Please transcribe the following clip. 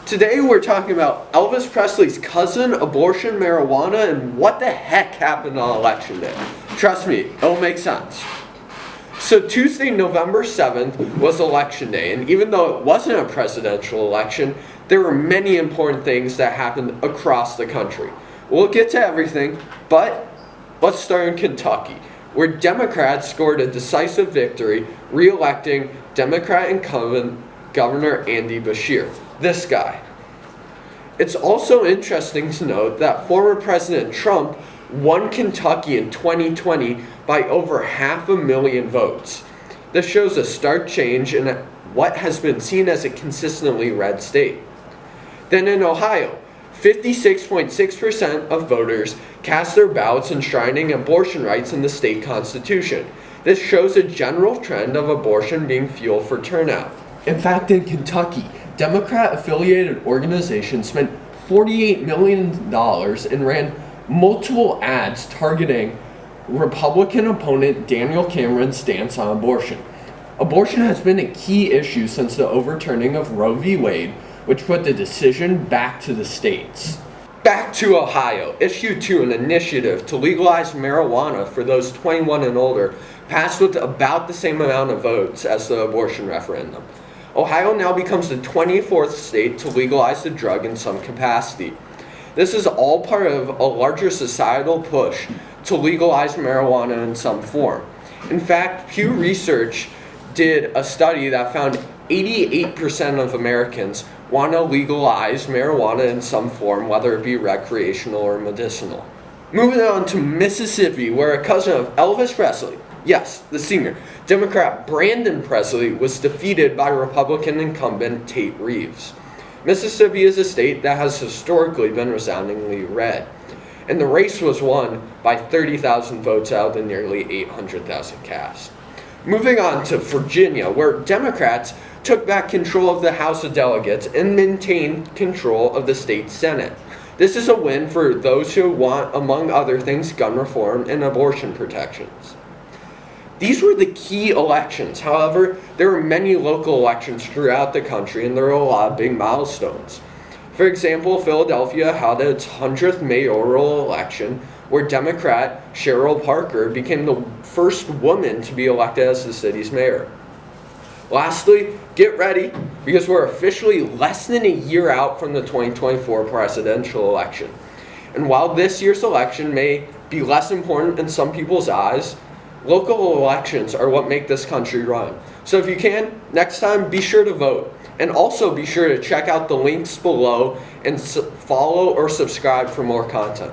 Today we're talking about Elvis Presley's cousin, abortion, marijuana, and what the heck happened on election day. Trust me, it'll make sense. So Tuesday, November 7th was election day, and even though it wasn't a presidential election, there were many important things that happened across the country. We'll get to everything, but let's start in Kentucky, where Democrats scored a decisive victory, re-electing Democrat incumbent Governor Andy Beshear. This guy. It's also interesting to note that former President Trump won Kentucky in 2020 by over 500,000 votes. This shows a stark change in what has been seen as a consistently red state. Then in Ohio, 56.6% of voters cast their ballots enshrining abortion rights in the state constitution. This shows a general trend of abortion being fuel for turnout. In fact, in Kentucky, Democrat-affiliated organizations spent $48 million and ran multiple ads targeting Republican opponent Daniel Cameron's stance on abortion. Abortion has been a key issue since the overturning of Roe v. Wade, which put the decision back to the states. Back to Ohio, Issue 2, an initiative to legalize marijuana for those 21 and older, passed with about the same amount of votes as the abortion referendum. Ohio now becomes the 24th state to legalize the drug in some capacity. This is all part of a larger societal push to legalize marijuana in some form. In fact, Pew Research did a study that found 88% of Americans want to legalize marijuana in some form, whether it be recreational or medicinal. Moving on to Mississippi, where a cousin of Elvis Presley, yes, the singer, Democrat Brandon Presley, was defeated by Republican incumbent Tate Reeves. Mississippi is a state that has historically been resoundingly red, and the race was won by 30,000 votes out of the nearly 800,000 cast. Moving on to Virginia, where Democrats took back control of the House of Delegates and maintained control of the state Senate. This is a win for those who want, among other things, gun reform and abortion protections. These were the key elections. However, there were many local elections throughout the country, and there were a lot of big milestones. For example, Philadelphia had its 100th mayoral election, where Democrat Cheryl Parker became the first woman to be elected as the city's mayor. Lastly, get ready, because we're officially less than a year out from the 2024 presidential election. And while this year's election may be less important in some people's eyes, local elections are what make this country run. So if you can, next time, be sure to vote. And also be sure to check out the links below and follow or subscribe for more content.